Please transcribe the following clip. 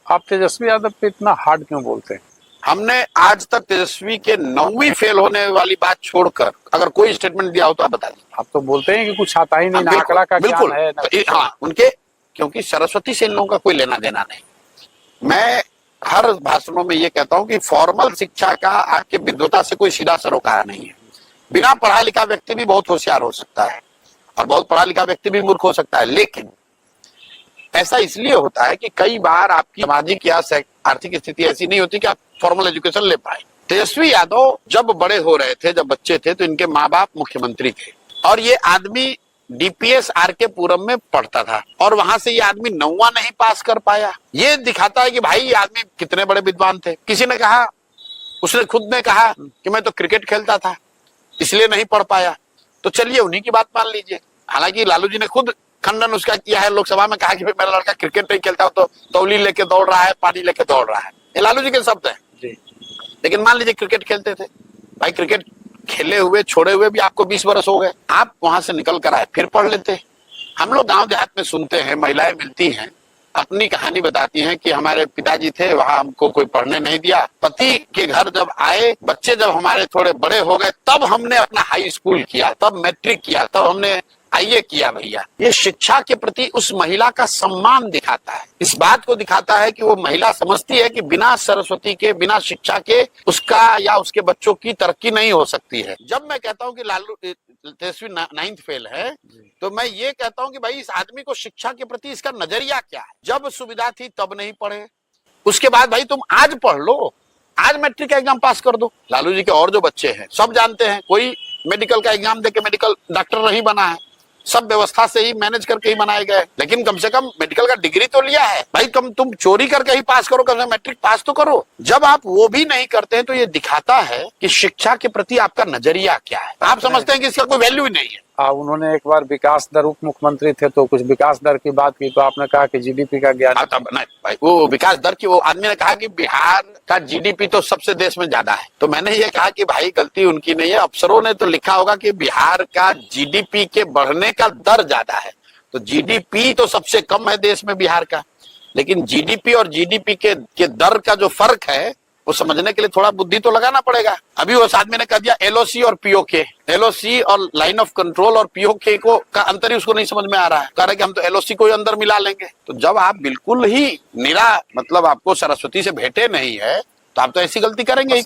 आप तेजस्वी यादव पे इतना हार्ड क्यों बोलते हैं? हमने आज तक तेजस्वी के 9वीं फेल होने वाली बात छोड़कर अगर कोई स्टेटमेंट दिया हो तो आप बता दीजिए। आप तो बोलते हैं कि कुछ आता ही नहीं, ना बिल्कुल, आंकड़ा का बिल्कुल। ज्ञान है ना तो हाँ, उनके क्योंकि सरस्वती से इन लोगों का कोई लेना देना नहीं। मैं हर भाषणों में ये कहता हूं कि फॉर्मल शिक्षा का आपके विद्वता से कोई सीधा सरोकार नहीं है। बिना पढ़ा लिखा व्यक्ति भी बहुत होशियार हो सकता है और बहुत पढ़ा लिखा व्यक्ति भी मूर्ख हो सकता है, लेकिन ऐसा इसलिए होता है कि कई बार आपकी सामाजिक या आर्थिक स्थिति ऐसी नहीं होती कि आप फॉर्मल एजुकेशन ले पाए। तेजस्वी यादव जब बड़े हो रहे थे, जब बच्चे थे, तो इनके माँ बाप मुख्यमंत्री थे और ये आदमी डीपीएस आरके पुरम में पढ़ता था और वहां से ये आदमी 9वां नहीं पास कर पाया। ये दिखाता है कि भाई ये आदमी कितने बड़े विद्वान थे। किसी ने कहा, उसने खुद ने कहा कि मैं तो क्रिकेट खेलता था इसलिए नहीं पढ़ पाया, तो चलिए उन्हीं की बात मान लीजिए। हालांकि लालू जी ने खुद खंडन उसका किया है, लोकसभा में कहा कि मेरा लड़का क्रिकेट नहीं खेलता तो तौली लेके दौड़ रहा है, पानी लेके दौड़ रहा है। ये लालू जी के शब्द हैं। लेकिन मान लीजिए क्रिकेट खेलते थे, भाई क्रिकेट खेले हुए छोड़े हुए भी आपको 20 वर्ष हो गए, आप वहां से निकल कर आए फिर पढ़ लेते। हम लोग गांव देहात में सुनते हैं, महिलाएं मिलती हैं, अपनी कहानी बताती हैं कि हमारे पिताजी थे, वहां हमको कोई पढ़ने नहीं दिया। पति के घर जब आए, बच्चे जब हमारे थोड़े बड़े हो गए, तब हमने अपना हाई स्कूल किया, तब मैट्रिक किया, तब हमने आइए किया। भैया ये शिक्षा के प्रति उस महिला का सम्मान दिखाता है, इस बात को दिखाता है कि वो महिला समझती है कि बिना सरस्वती के, बिना शिक्षा के उसका या उसके बच्चों की तरक्की नहीं हो सकती है। जब मैं कहता हूं कि लालू तेजस्वी 9th फेल है, तो मैं ये कहता हूं कि भाई इस आदमी को शिक्षा के प्रति इसका नजरिया क्या है। जब सुविधा थी तब नहीं पढ़े, उसके बाद भाई तुम आज पढ़ लो, आज मैट्रिक का एग्जाम पास कर दो। लालू जी के और जो बच्चे हैं सब जानते हैं, कोई मेडिकल का एग्जाम देके मेडिकल डॉक्टर नहीं बना है, सब व्यवस्था से ही मैनेज करके ही बनाए गए, लेकिन कम से कम मेडिकल का डिग्री तो लिया है। भाई तुम चोरी करके ही पास करो, कम से कम मैट्रिक पास तो करो। जब आप वो भी नहीं करते हैं तो ये दिखाता है कि शिक्षा के प्रति आपका नजरिया क्या है। आप समझते हैं कि इसका कोई वैल्यू ही नहीं है। उन्होंने एक बार विकास दर, उप मुख्यमंत्री थे तो कुछ विकास दर की बात की, तो आपने कहा कि जीडीपी का ज्ञान नहीं भाई, वो विकास दर की, वो आदमी ने कहा कि बिहार का जीडीपी तो सबसे देश में ज्यादा है, तो मैंने ये कहा कि भाई गलती उनकी नहीं है, अफसरों ने तो लिखा होगा कि बिहार का जीडीपी के बढ़ने का दर ज्यादा है। तो जीडीपी तो सबसे कम है देश में बिहार का, लेकिन जीडीपी और जीडीपी के दर का जो फर्क है वो समझने के लिए थोड़ा बुद्धि तो लगाना पड़ेगा। अभी उस आदमी ने कह दिया एलओसी और पीओके, एलओसी और लाइन ऑफ कंट्रोल और पीओके को का अंतर ही उसको नहीं समझ में आ रहा है। कह रहे कि हम तो एलओसी को ही अंदर मिला लेंगे। तो जब आप बिल्कुल ही निरा, मतलब आपको सरस्वती से भेंटे नहीं है, तो आप तो ऐसी गलती करेंगे ही।